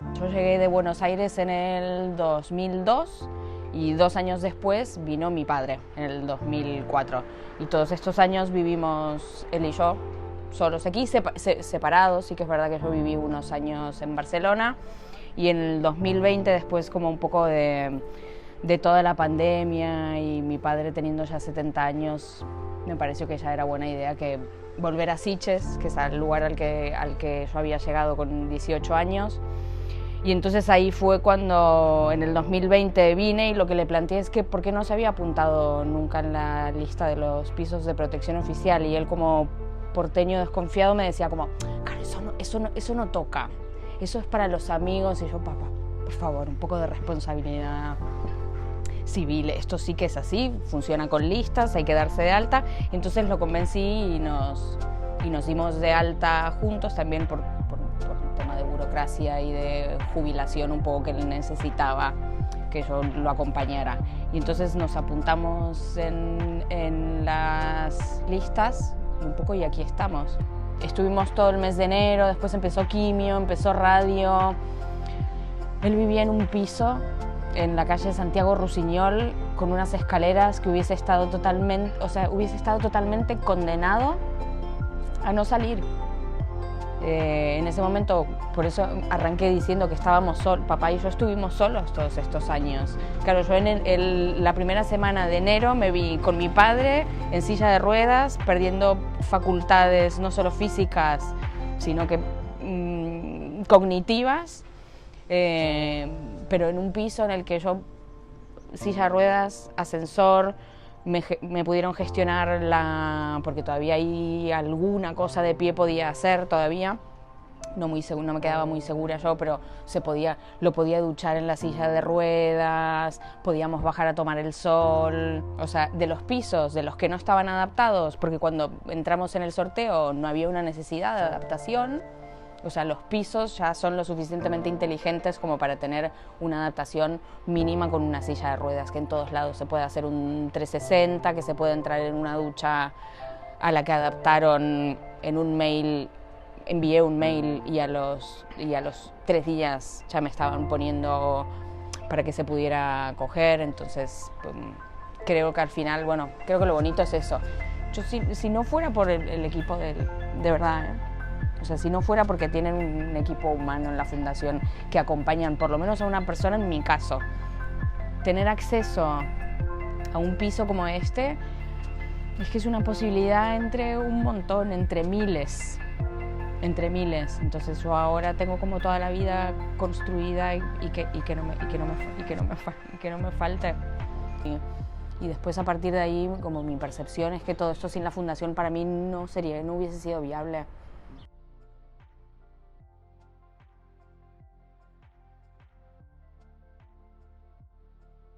Yo llegué de Buenos Aires en el 2002 y 2 años después vino mi padre, en el 2004. Y todos estos años vivimos él y yo solos aquí, separados. Sí que es verdad que yo viví unos años en Barcelona y en el 2020, después como un poco de toda la pandemia y mi padre teniendo ya 70 años, me pareció que ya era buena idea que volver a Sitges, que es el lugar al que yo había llegado con 18 años. Y entonces ahí fue cuando en el 2020 vine y lo que le planteé es que por qué no se había apuntado nunca en la lista de los pisos de protección oficial, y él como porteño desconfiado me decía como, claro, eso no toca, eso es para los amigos. Y yo, papá, por favor, un poco de responsabilidad civil, esto sí que es así, funciona con listas, hay que darse de alta. Entonces lo convencí y nos dimos de alta juntos, también por un tema de burocracia y de jubilación un poco que él necesitaba que yo lo acompañara. Y entonces nos apuntamos en las listas un poco y aquí estamos. Estuvimos todo el mes de enero, después empezó quimio, empezó radio. Él vivía en un piso en la calle Santiago Rusiñol con unas escaleras que hubiese estado totalmente condenado a no salir. En ese momento, por eso arranqué diciendo que estábamos solos, papá y yo estuvimos solos todos estos años. Claro, yo la primera semana de enero me vi con mi padre en silla de ruedas, perdiendo facultades no solo físicas, sino que cognitivas, pero en un piso en el que yo, silla de ruedas, ascensor, me pudieron gestionar porque todavía hay alguna cosa de pie podía hacer todavía, no me quedaba muy segura yo, pero lo podía duchar en la silla de ruedas, podíamos bajar a tomar el sol. O sea, de los pisos, de los que no estaban adaptados, porque cuando entramos en el sorteo no había una necesidad de adaptación. O sea, los pisos ya son lo suficientemente inteligentes como para tener una adaptación mínima con una silla de ruedas, que en todos lados se puede hacer un 360, que se puede entrar en una ducha a la que adaptaron en un mail. Envié un mail y a los 3 días ya me estaban poniendo para que se pudiera coger. Entonces, creo que al final, creo que lo bonito es eso. Yo si no fuera por el equipo de verdad, o sea, si no fuera porque tienen un equipo humano en la fundación que acompañan por lo menos a una persona, en mi caso, tener acceso a un piso como este es que es una posibilidad entre un montón, entre miles. Entonces yo ahora tengo como toda la vida construida y que no me falte. Y después, a partir de ahí, como mi percepción es que todo esto sin la fundación para mí no hubiese sido viable.